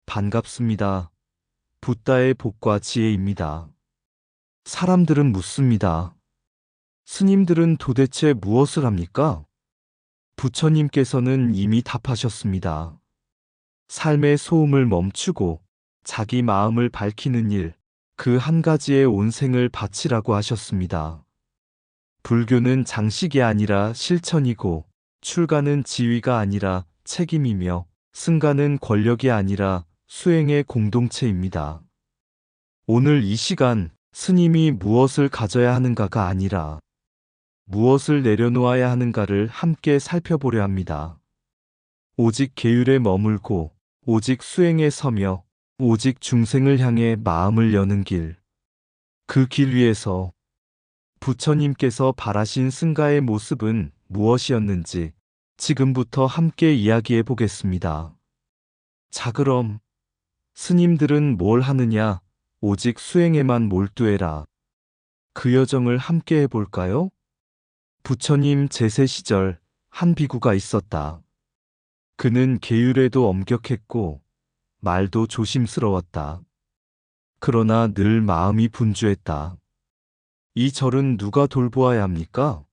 반갑습니다. 붓다의 복과 지혜입니다. 사람들은 묻습니다. 스님들은 도대체 무엇을 합니까? 부처님께서는 이미 답하셨습니다. 삶의 소음을 멈추고 자기 마음을 밝히는 일, 그 한 가지에 온 생을 바치라고 하셨습니다. 불교는 장식이 아니라 실천이고, 출가는 지위가 아니라 책임이며, 승가는 권력이 아니라 수행의 공동체입니다. 오늘 이 시간, 스님이 무엇을 가져야 하는가가 아니라 무엇을 내려놓아야 하는가를 함께 살펴보려 합니다. 오직 계율에 머물고, 오직 수행에 서며, 오직 중생을 향해 마음을 여는 길. 그 길 위에서 부처님께서 바라신 승가의 모습은 무엇이었는지 지금부터 함께 이야기해 보겠습니다. 자, 그럼 스님들은 뭘 하느냐? 오직 수행에만 몰두해라. 그 여정을 함께 해볼까요? 부처님 제세 시절 한 비구가 있었다. 그는 계율에도 엄격했고 말도 조심스러웠다. 그러나 늘 마음이 분주했다. 이 절은 누가 돌보아야 합니까?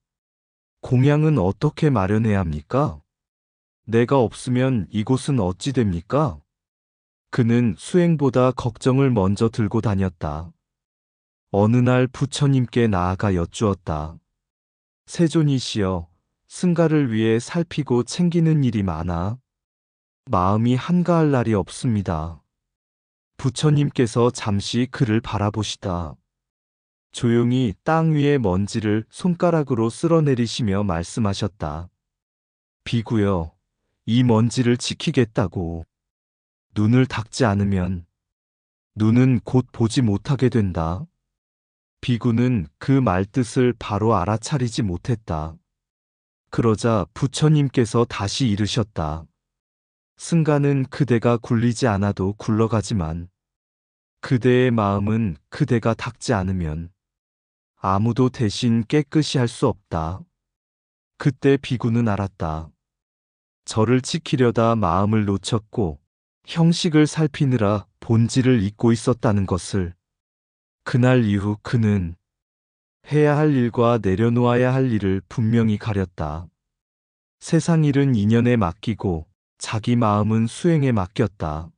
공양은 어떻게 마련해야 합니까? 내가 없으면 이곳은 어찌 됩니까? 그는 수행보다 걱정을 먼저 들고 다녔다. 어느 날 부처님께 나아가 여쭈었다. 세존이시여, 승가를 위해 살피고 챙기는 일이 많아 마음이 한가할 날이 없습니다. 부처님께서 잠시 그를 바라보시다. 조용히 땅 위의 먼지를 손가락으로 쓸어내리시며 말씀하셨다. 비구여, 이 먼지를 지키겠다고. 눈을 닫지 않으면 눈은 곧 보지 못하게 된다. 비구는 그 말뜻을 바로 알아차리지 못했다. 그러자 부처님께서 다시 이르셨다. 승가는 그대가 굴리지 않아도 굴러가지만 그대의 마음은 그대가 닦지 않으면 아무도 대신 깨끗이 할 수 없다. 그때 비구는 알았다. 저를 지키려다 마음을 놓쳤고 형식을 살피느라 본질을 잊고 있었다는 것을. 그날 이후 그는 해야 할 일과 내려놓아야 할 일을 분명히 가렸다. 세상 일은 인연에 맡기고 자기 마음은 수행에 맡겼다.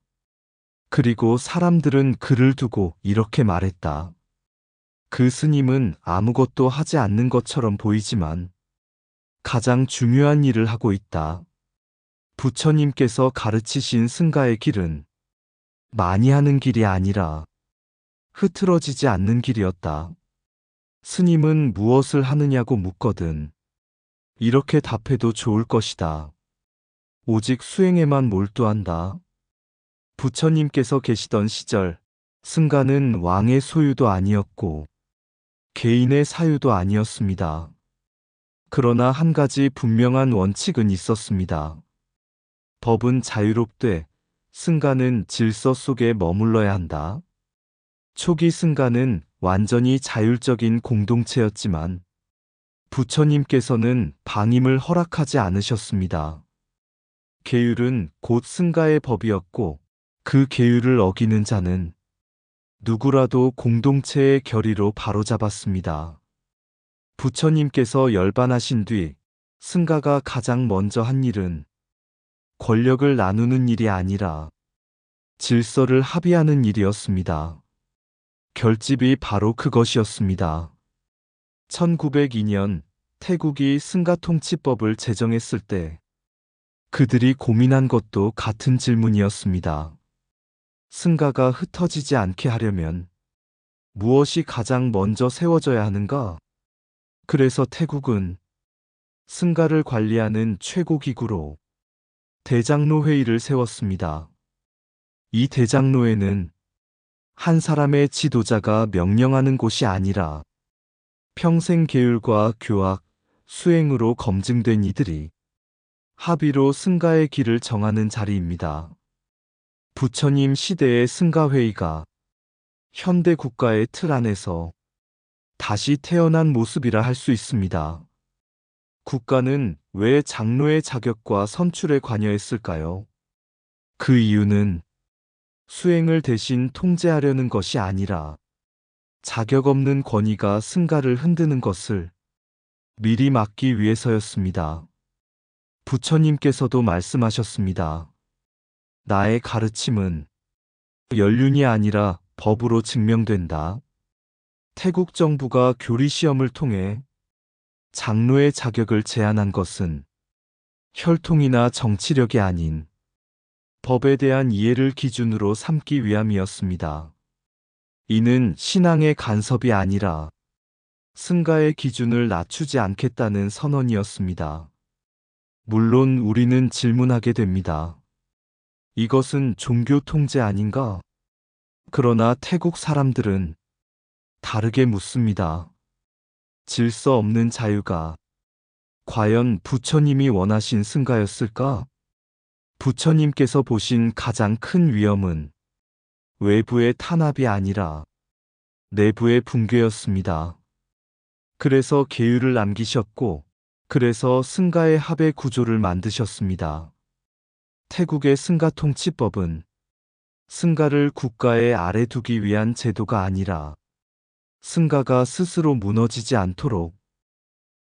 그리고 사람들은 그를 두고 이렇게 말했다. 그 스님은 아무것도 하지 않는 것처럼 보이지만 가장 중요한 일을 하고 있다. 부처님께서 가르치신 승가의 길은 많이 하는 길이 아니라 흐트러지지 않는 길이었다. 스님은 무엇을 하느냐고 묻거든 이렇게 답해도 좋을 것이다. 오직 수행에만 몰두한다. 부처님께서 계시던 시절 승가는 왕의 소유도 아니었고 개인의 사유도 아니었습니다. 그러나 한 가지 분명한 원칙은 있었습니다. 법은 자유롭되 승가는 질서 속에 머물러야 한다. 초기 승가는 완전히 자율적인 공동체였지만 부처님께서는 방임을 허락하지 않으셨습니다. 계율은 곧 승가의 법이었고 그 계율을 어기는 자는 누구라도 공동체의 결의로 바로잡았습니다. 부처님께서 열반하신 뒤 승가가 가장 먼저 한 일은 권력을 나누는 일이 아니라 질서를 합의하는 일이었습니다. 결집이 바로 그것이었습니다. 1902년 태국이 승가통치법을 제정했을 때 그들이 고민한 것도 같은 질문이었습니다. 승가가 흩어지지 않게 하려면 무엇이 가장 먼저 세워져야 하는가? 그래서 태국은 승가를 관리하는 최고기구로 대장로 회의를 세웠습니다. 이 대장로에는 한 사람의 지도자가 명령하는 곳이 아니라 평생 계율과 교학, 수행으로 검증된 이들이 합의로 승가의 길을 정하는 자리입니다. 부처님 시대의 승가회의가 현대 국가의 틀 안에서 다시 태어난 모습이라 할 수 있습니다. 국가는 왜 장로의 자격과 선출에 관여했을까요? 그 이유는 수행을 대신 통제하려는 것이 아니라 자격 없는 권위가 승가를 흔드는 것을 미리 막기 위해서였습니다. 부처님께서도 말씀하셨습니다. 나의 가르침은 연륜이 아니라 법으로 증명된다. 태국 정부가 교리 시험을 통해 장로의 자격을 제한한 것은 혈통이나 정치력이 아닌 법에 대한 이해를 기준으로 삼기 위함이었습니다. 이는 신앙의 간섭이 아니라 승가의 기준을 낮추지 않겠다는 선언이었습니다. 물론 우리는 질문하게 됩니다. 이것은 종교 통제 아닌가? 그러나 태국 사람들은 다르게 묻습니다. 질서 없는 자유가 과연 부처님이 원하신 승가였을까? 부처님께서 보신 가장 큰 위험은 외부의 탄압이 아니라 내부의 붕괴였습니다. 그래서 계율을 남기셨고, 그래서 승가의 합의 구조를 만드셨습니다. 태국의 승가 통치법은 승가를 국가의 아래 두기 위한 제도가 아니라 승가가 스스로 무너지지 않도록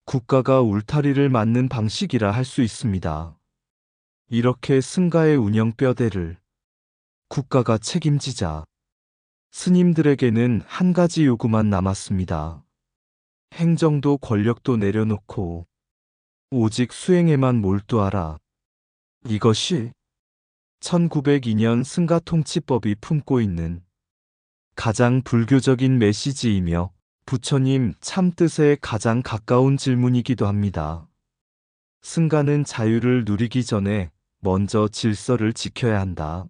국가가 울타리를 맞는 방식이라 할 수 있습니다. 이렇게 승가의 운영 뼈대를 국가가 책임지자 스님들에게는 한 가지 요구만 남았습니다. 행정도 권력도 내려놓고 오직 수행에만 몰두하라. 이것이 1902년 승가 통치법이 품고 있는 가장 불교적인 메시지이며 부처님 참뜻에 가장 가까운 질문이기도 합니다. 승가는 자유를 누리기 전에 먼저 질서를 지켜야 한다.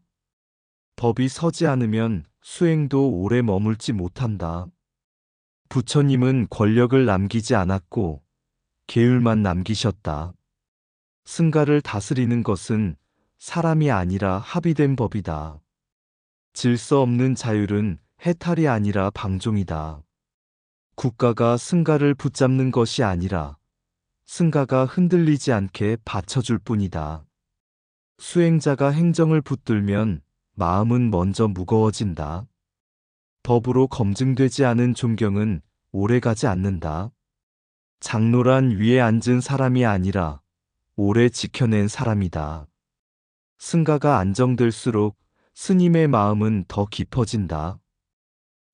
법이 서지 않으면 수행도 오래 머물지 못한다. 부처님은 권력을 남기지 않았고 계율만 남기셨다. 승가를 다스리는 것은 사람이 아니라 합의된 법이다. 질서 없는 자율은 해탈이 아니라 방종이다. 국가가 승가를 붙잡는 것이 아니라 승가가 흔들리지 않게 받쳐줄 뿐이다. 수행자가 행정을 붙들면 마음은 먼저 무거워진다. 법으로 검증되지 않은 존경은 오래가지 않는다. 장로란 위에 앉은 사람이 아니라 오래 지켜낸 사람이다. 승가가 안정될수록 스님의 마음은 더 깊어진다.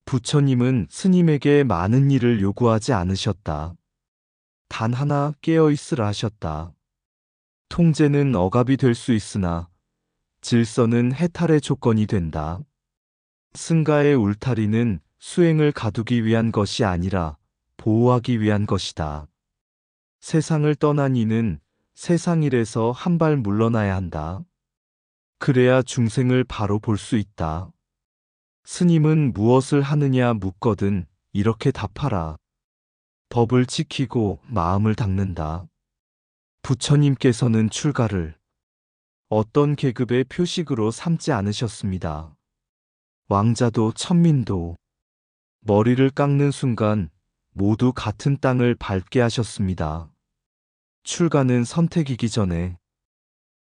부처님은 스님에게 많은 일을 요구하지 않으셨다. 단 하나 깨어있으라 하셨다. 통제는 억압이 될 수 있으나 질서는 해탈의 조건이 된다. 승가의 울타리는 수행을 가두기 위한 것이 아니라 보호하기 위한 것이다. 세상을 떠난 이는 세상 일에서 한 발 물러나야 한다. 그래야 중생을 바로 볼 수 있다. 스님은 무엇을 하느냐 묻거든 이렇게 답하라. 법을 지키고 마음을 닦는다. 부처님께서는 출가를 어떤 계급의 표식으로 삼지 않으셨습니다. 왕자도 천민도 머리를 깎는 순간 모두 같은 땅을 밟게 하셨습니다. 출가는 선택이기 전에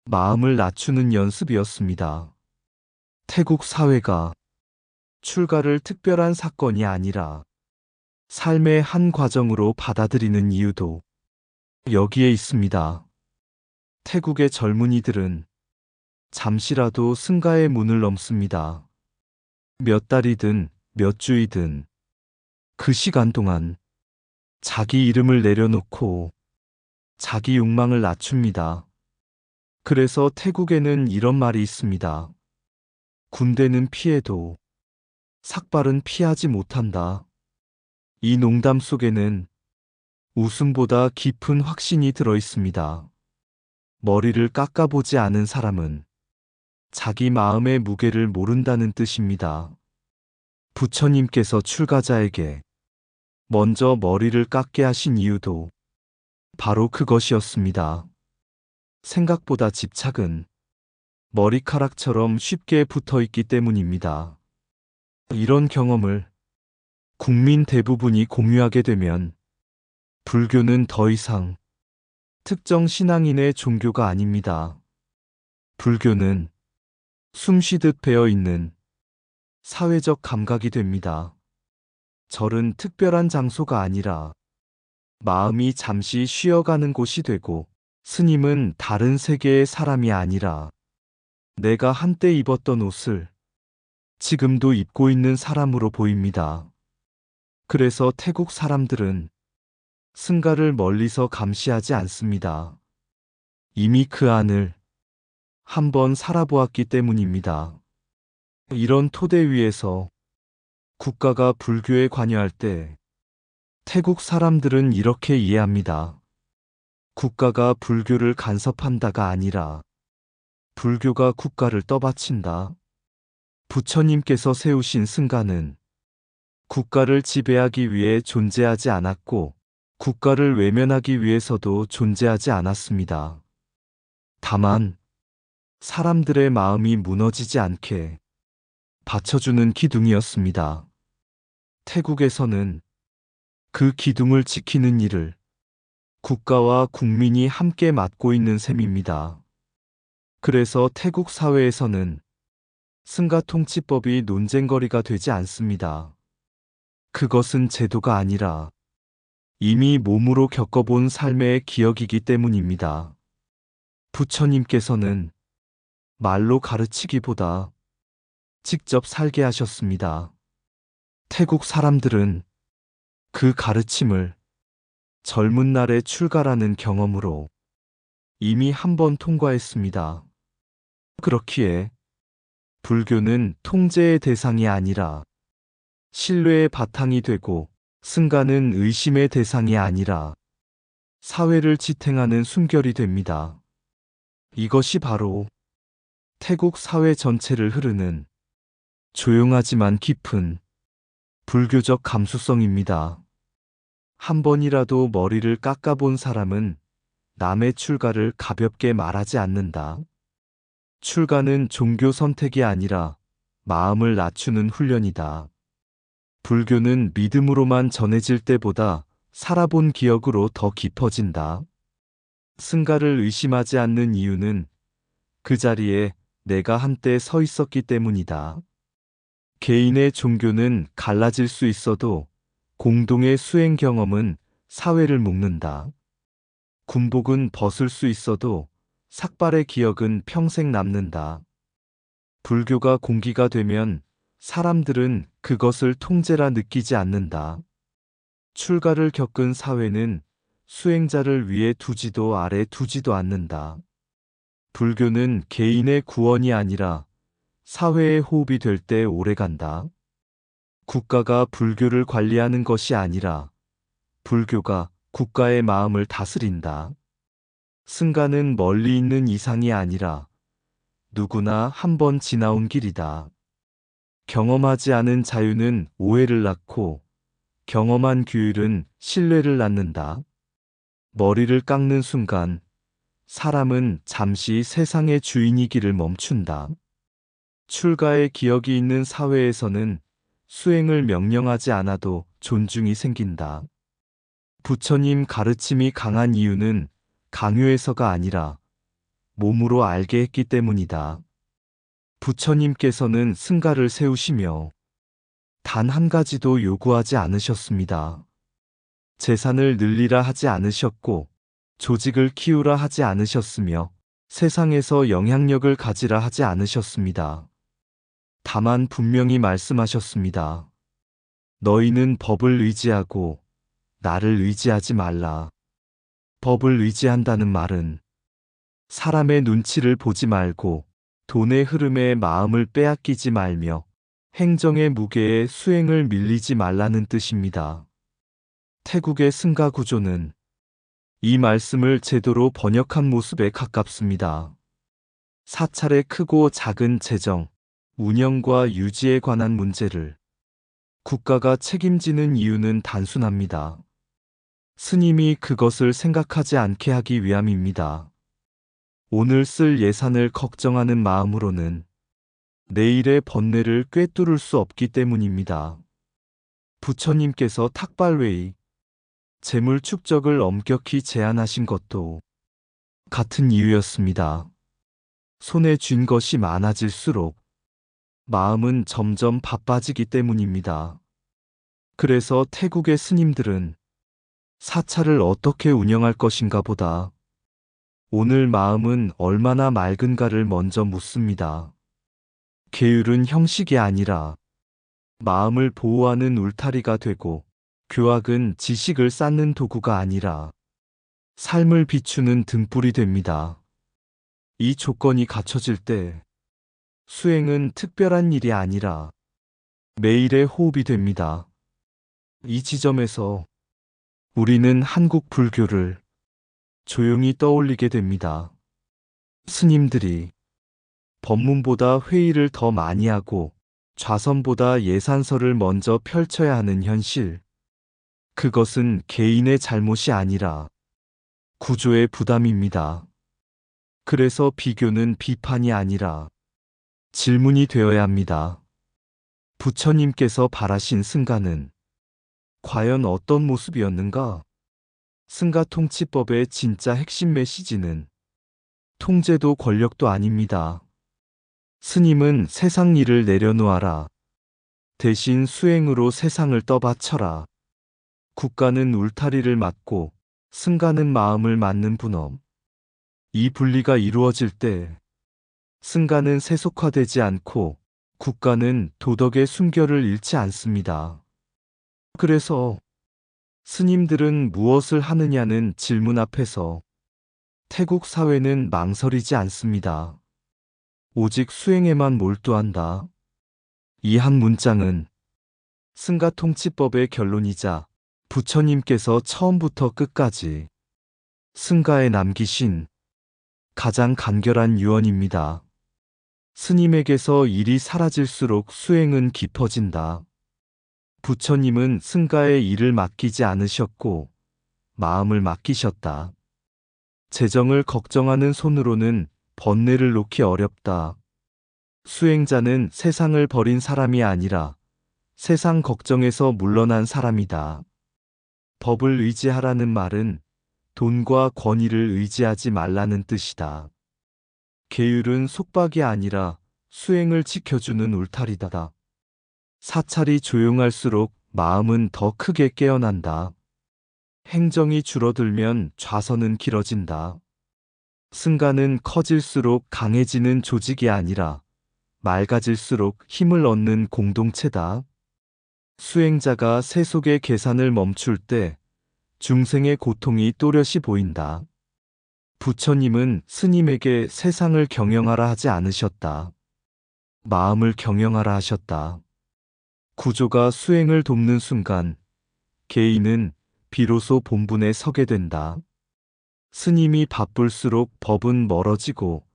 마음을 낮추는 연습이었습니다. 태국 사회가 출가를 특별한 사건이 아니라 삶의 한 과정으로 받아들이는 이유도 여기에 있습니다. 태국의 젊은이들은 잠시라도 승가의 문을 넘습니다. 몇 달이든 몇 주이든 그 시간 동안 자기 이름을 내려놓고 자기 욕망을 낮춥니다. 그래서 태국에는 이런 말이 있습니다. 군대는 피해도 삭발은 피하지 못한다. 이 농담 속에는 웃음보다 깊은 확신이 들어 있습니다. 머리를 깎아보지 않은 사람은 자기 마음의 무게를 모른다는 뜻입니다. 부처님께서 출가자에게 먼저 머리를 깎게 하신 이유도 바로 그것이었습니다. 생각보다 집착은 머리카락처럼 쉽게 붙어 있기 때문입니다. 이런 경험을 국민 대부분이 공유하게 되면 불교는 더 이상 특정 신앙인의 종교가 아닙니다. 불교는 숨쉬듯 배어 있는 사회적 감각이 됩니다. 절은 특별한 장소가 아니라 마음이 잠시 쉬어가는 곳이 되고, 스님은 다른 세계의 사람이 아니라 내가 한때 입었던 옷을 지금도 입고 있는 사람으로 보입니다. 그래서 태국 사람들은 승가를 멀리서 감시하지 않습니다. 이미 그 안을 한번 살아보았기 때문입니다. 이런 토대 위에서 국가가 불교에 관여할 때 태국 사람들은 이렇게 이해합니다. 국가가 불교를 간섭한다가 아니라 불교가 국가를 떠받친다. 부처님께서 세우신 승가는 국가를 지배하기 위해 존재하지 않았고 국가를 외면하기 위해서도 존재하지 않았습니다. 다만 사람들의 마음이 무너지지 않게 받쳐주는 기둥이었습니다. 태국에서는 그 기둥을 지키는 일을 국가와 국민이 함께 맡고 있는 셈입니다. 그래서 태국 사회에서는 승가 통치법이 논쟁거리가 되지 않습니다. 그것은 제도가 아니라 이미 몸으로 겪어본 삶의 기억이기 때문입니다. 부처님께서는 말로 가르치기보다 직접 살게 하셨습니다. 태국 사람들은 그 가르침을 젊은 날의 출가라는 경험으로 이미 한 번 통과했습니다. 그렇기에 불교는 통제의 대상이 아니라 신뢰의 바탕이 되고 승가는 의심의 대상이 아니라 사회를 지탱하는 숨결이 됩니다. 이것이 바로 태국 사회 전체를 흐르는 조용하지만 깊은 불교적 감수성입니다. 한 번이라도 머리를 깎아본 사람은 남의 출가를 가볍게 말하지 않는다. 출가는 종교 선택이 아니라 마음을 낮추는 훈련이다. 불교는 믿음으로만 전해질 때보다 살아본 기억으로 더 깊어진다. 승가를 의심하지 않는 이유는 그 자리에 내가 한때 서 있었기 때문이다. 개인의 종교는 갈라질 수 있어도 공동의 수행 경험은 사회를 묶는다. 군복은 벗을 수 있어도 삭발의 기억은 평생 남는다. 불교가 공기가 되면 사람들은 그것을 통제라 느끼지 않는다. 출가를 겪은 사회는 수행자를 위에 두지도 아래 두지도 않는다. 불교는 개인의 구원이 아니라 사회의 호흡이 될 때 오래간다. 국가가 불교를 관리하는 것이 아니라 불교가 국가의 마음을 다스린다. 승가는 멀리 있는 이상이 아니라 누구나 한 번 지나온 길이다. 경험하지 않은 자유는 오해를 낳고 경험한 규율은 신뢰를 낳는다. 머리를 깎는 순간 사람은 잠시 세상의 주인이기를 멈춘다. 출가의 기억이 있는 사회에서는 수행을 명령하지 않아도 존중이 생긴다. 부처님 가르침이 강한 이유는 강요해서가 아니라 몸으로 알게 했기 때문이다. 부처님께서는 승가를 세우시며 단 한 가지도 요구하지 않으셨습니다. 재산을 늘리라 하지 않으셨고 조직을 키우라 하지 않으셨으며 세상에서 영향력을 가지라 하지 않으셨습니다. 다만 분명히 말씀하셨습니다. 너희는 법을 의지하고 나를 의지하지 말라. 법을 의지한다는 말은 사람의 눈치를 보지 말고 돈의 흐름에 마음을 빼앗기지 말며 행정의 무게에 수행을 밀리지 말라는 뜻입니다. 태국의 승가 구조는 이 말씀을 제도로 번역한 모습에 가깝습니다. 사찰의 크고 작은 재정, 운영과 유지에 관한 문제를 국가가 책임지는 이유는 단순합니다. 스님이 그것을 생각하지 않게 하기 위함입니다. 오늘 쓸 예산을 걱정하는 마음으로는 내일의 번뇌를 꿰뚫을 수 없기 때문입니다. 부처님께서 탁발웨이, 재물 축적을 엄격히 제한하신 것도 같은 이유였습니다. 손에 쥔 것이 많아질수록 마음은 점점 바빠지기 때문입니다. 그래서 태국의 스님들은 사찰을 어떻게 운영할 것인가 보다 오늘 마음은 얼마나 맑은가를 먼저 묻습니다. 계율은 형식이 아니라 마음을 보호하는 울타리가 되고 교학은 지식을 쌓는 도구가 아니라 삶을 비추는 등불이 됩니다. 이 조건이 갖춰질 때 수행은 특별한 일이 아니라 매일의 호흡이 됩니다. 이 지점에서 우리는 한국 불교를 조용히 떠올리게 됩니다. 스님들이 법문보다 회의를 더 많이 하고 좌선보다 예산서를 먼저 펼쳐야 하는 현실. 그것은 개인의 잘못이 아니라 구조의 부담입니다. 그래서 비교는 비판이 아니라 질문이 되어야 합니다. 부처님께서 바라신 승가는 과연 어떤 모습이었는가? 승가 통치법의 진짜 핵심 메시지는 통제도 권력도 아닙니다. 스님은 세상 일을 내려놓아라. 대신 수행으로 세상을 떠받쳐라. 국가는 울타리를 맡고 승가는 마음을 맡는 분업. 이 분리가 이루어질 때 승가는 세속화되지 않고 국가는 도덕의 숨결을 잃지 않습니다. 그래서 스님들은 무엇을 하느냐는 질문 앞에서 태국 사회는 망설이지 않습니다. 오직 수행에만 몰두한다. 이 한 문장은 승가 통치법의 결론이자 부처님께서 처음부터 끝까지 승가에 남기신 가장 간결한 유언입니다. 스님에게서 일이 사라질수록 수행은 깊어진다. 부처님은 승가에 일을 맡기지 않으셨고 마음을 맡기셨다. 재정을 걱정하는 손으로는 번뇌를 놓기 어렵다. 수행자는 세상을 버린 사람이 아니라 세상 걱정에서 물러난 사람이다. 법을 의지하라는 말은 돈과 권위를 의지하지 말라는 뜻이다. 계율은 속박이 아니라 수행을 지켜주는 울타리다. 사찰이 조용할수록 마음은 더 크게 깨어난다. 행정이 줄어들면 좌선은 길어진다. 승가는 커질수록 강해지는 조직이 아니라 맑아질수록 힘을 얻는 공동체다. 수행자가 세속의 계산을 멈출 때 중생의 고통이 또렷이 보인다. 부처님은 스님에게 세상을 경영하라 하지 않으셨다. 마음을 경영하라 하셨다. 구조가 수행을 돕는 순간 개인은 비로소 본분에 서게 된다. 스님이 바쁠수록 법은 멀어지고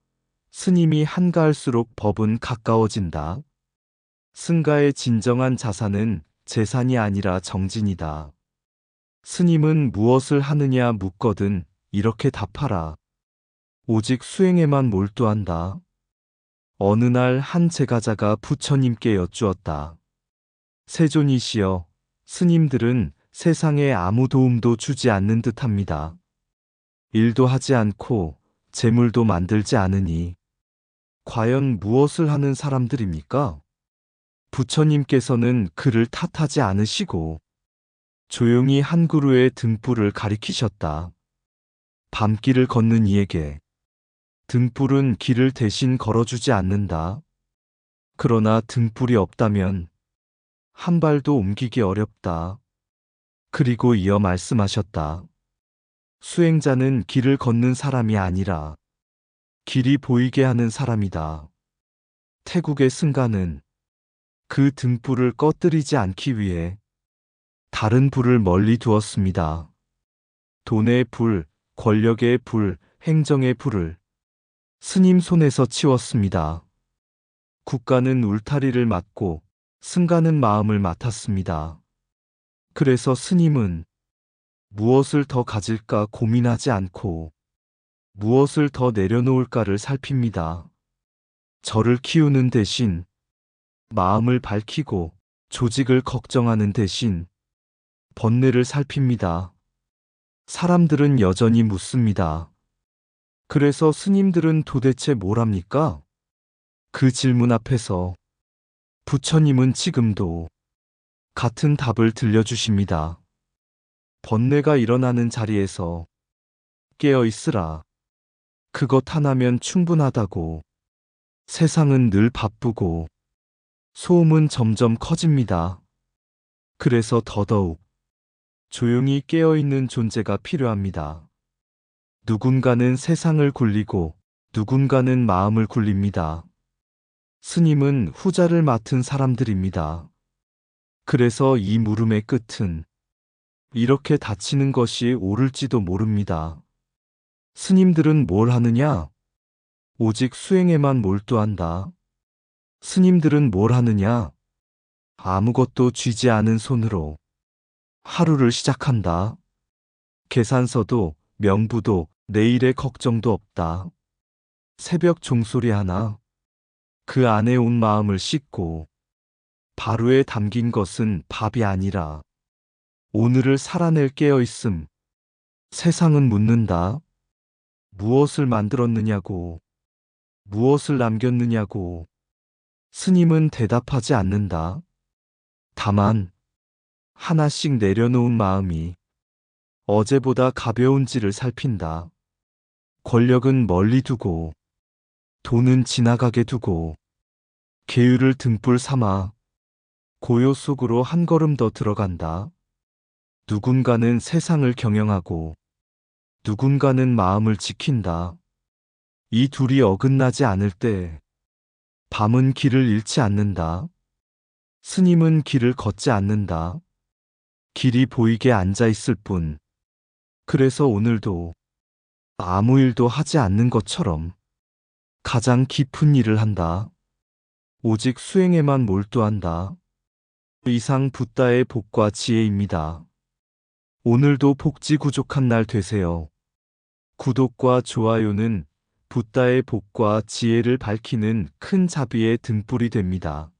스님이 한가할수록 법은 가까워진다. 승가의 진정한 자산은 재산이 아니라 정진이다. 스님은 무엇을 하느냐 묻거든 이렇게 답하라. 오직 수행에만 몰두한다. 어느 날 한 제가자가 부처님께 여쭈었다. 세존이시여, 스님들은 세상에 아무 도움도 주지 않는 듯합니다. 일도 하지 않고 재물도 만들지 않으니 과연 무엇을 하는 사람들입니까? 부처님께서는 그를 탓하지 않으시고 조용히 한 그루의 등불을 가리키셨다. 밤길을 걷는 이에게 등불은 길을 대신 걸어주지 않는다. 그러나 등불이 없다면 한 발도 옮기기 어렵다. 그리고 이어 말씀하셨다. 수행자는 길을 걷는 사람이 아니라 길이 보이게 하는 사람이다. 태국의 승가는 그 등불을 꺼뜨리지 않기 위해 다른 불을 멀리 두었습니다. 돈의 불, 권력의 불, 행정의 불을 스님 손에서 치웠습니다. 국가는 울타리를 맡고 승가는 마음을 맡았습니다. 그래서 스님은 무엇을 더 가질까 고민하지 않고 무엇을 더 내려놓을까를 살핍니다. 저를 키우는 대신 마음을 밝히고 조직을 걱정하는 대신 번뇌를 살핍니다. 사람들은 여전히 묻습니다. 그래서 스님들은 도대체 뭘 합니까? 그 질문 앞에서 부처님은 지금도 같은 답을 들려주십니다. 번뇌가 일어나는 자리에서 깨어 있으라. 그것 하나면 충분하다고. 세상은 늘 바쁘고 소음은 점점 커집니다. 그래서 더더욱 조용히 깨어있는 존재가 필요합니다. 누군가는 세상을 굴리고 누군가는 마음을 굴립니다. 스님은 후자를 맡은 사람들입니다. 그래서 이 물음의 끝은 이렇게 닫히는 것이 옳을지도 모릅니다. 스님들은 뭘 하느냐? 오직 수행에만 몰두한다. 스님들은 뭘 하느냐? 아무것도 쥐지 않은 손으로 하루를 시작한다. 계산서도 명부도 내일의 걱정도 없다. 새벽 종소리 하나, 그 안에 온 마음을 씻고 바루에 담긴 것은 밥이 아니라 오늘을 살아낼 깨어있음. 세상은 묻는다. 무엇을 만들었느냐고, 무엇을 남겼느냐고. 스님은 대답하지 않는다. 다만 하나씩 내려놓은 마음이 어제보다 가벼운지를 살핀다. 권력은 멀리 두고 돈은 지나가게 두고 계율을 등불 삼아 고요 속으로 한 걸음 더 들어간다. 누군가는 세상을 경영하고 누군가는 마음을 지킨다. 이 둘이 어긋나지 않을 때 밤은 길을 잃지 않는다. 스님은 길을 걷지 않는다. 길이 보이게 앉아 있을 뿐. 그래서 오늘도 아무 일도 하지 않는 것처럼 가장 깊은 일을 한다. 오직 수행에만 몰두한다. 이상 붓다의 복과 지혜입니다. 오늘도 복지 구족한 날 되세요. 구독과 좋아요는 붓다의 복과 지혜를 밝히는 큰 자비의 등불이 됩니다.